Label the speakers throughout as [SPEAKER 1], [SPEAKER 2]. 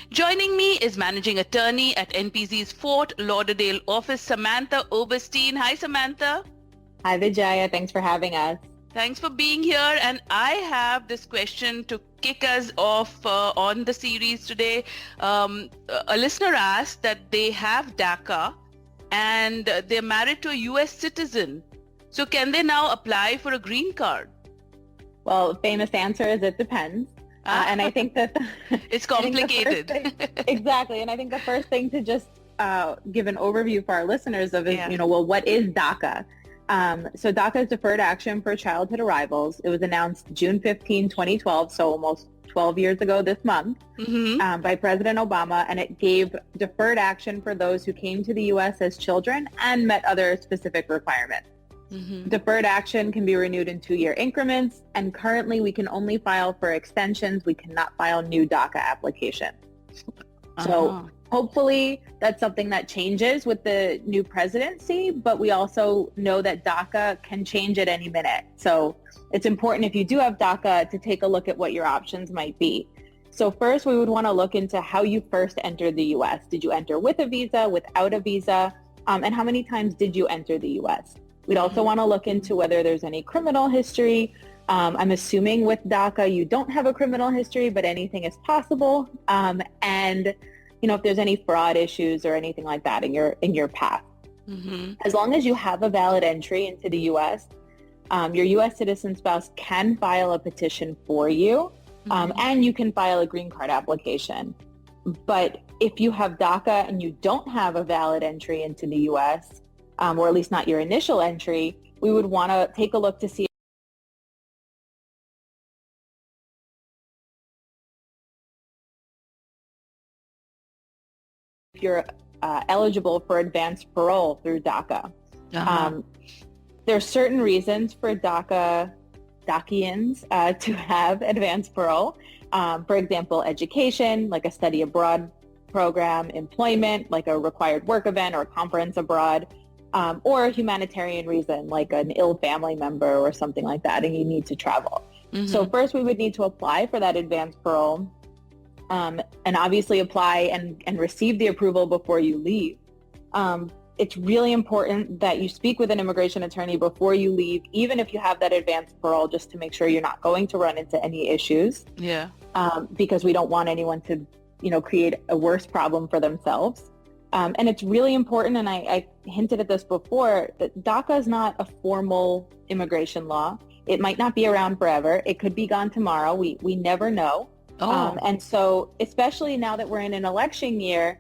[SPEAKER 1] Joining me is managing attorney at NPZ's Fort Lauderdale office, Samantha Oberstein. Hi, Samantha.
[SPEAKER 2] Hi, Vijaya. Thanks for having us.
[SPEAKER 1] Thanks for being here. And I have this question to kick us off on the series today. A listener asked that they have DACA and they're married to a U.S. citizen. So can they now apply for a green card?
[SPEAKER 2] Well, famous answer is it depends. And I think that
[SPEAKER 1] it's complicated.
[SPEAKER 2] Exactly. And I think the first thing to just give an overview for our listeners of is, what is DACA? So DACA is Deferred Action for Childhood Arrivals. It was announced June 15, 2012, so almost 12 years ago this month, by President Obama, and it gave deferred action for those who came to the U.S. as children and met other specific requirements. Deferred action can be renewed in 2-year increments, and currently we can only file for extensions. We cannot file new DACA applications. So hopefully that's something that changes with the new presidency, but we also know that DACA can change at any minute. So it's important, if you do have DACA, to take a look at what your options might be. So first, we would want to look into how you first entered the U.S. Did you enter with a visa, without a visa, and how many times did you enter the U.S.? We'd also want to look into whether there's any criminal history. I'm assuming with DACA you don't have a criminal history, but anything is possible. And if there's any fraud issues or anything like that in your path. As long as you have a valid entry into the U.S., your U.S. citizen spouse can file a petition for you, and you can file a green card application. But if you have DACA and you don't have a valid entry into the U.S., or at least not your initial entry, we would want to take a look to see if you're eligible for advanced parole through DACA. There are certain reasons for DACIans to have advanced parole. For example, education, like a study abroad program, employment, like a required work event or a conference abroad, or a humanitarian reason, like an ill family member or something like that, and you need to travel. So first we would need to apply for that advanced parole, and obviously apply and receive the approval before you leave. It's really important that you speak with an immigration attorney before you leave, even if you have that advanced parole, just to make sure you're not going to run into any issues. Because we don't want anyone to, create a worse problem for themselves. And it's really important, and I hinted at this before, that DACA is not a formal immigration law. It might not be around forever. It could be gone tomorrow. We never know. And so, especially now that we're in an election year,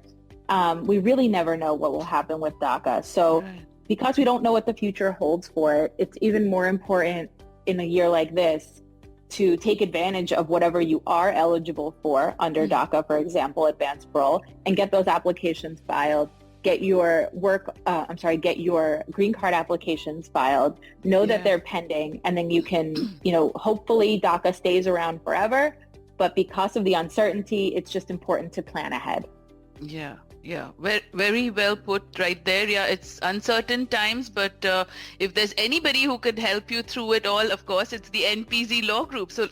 [SPEAKER 2] we really never know what will happen with DACA. So because we don't know what the future holds for it, it's even more important in a year like this to take advantage of whatever you are eligible for under DACA, for example, advanced parole, and get those applications filed, get your get your green card applications filed, know that they're pending, and then you can, hopefully DACA stays around forever, but because of the uncertainty, it's just important to plan ahead.
[SPEAKER 1] Very well put right there. It's uncertain times, but if there's anybody who could help you through it all, of course, it's the NPZ Law Group. So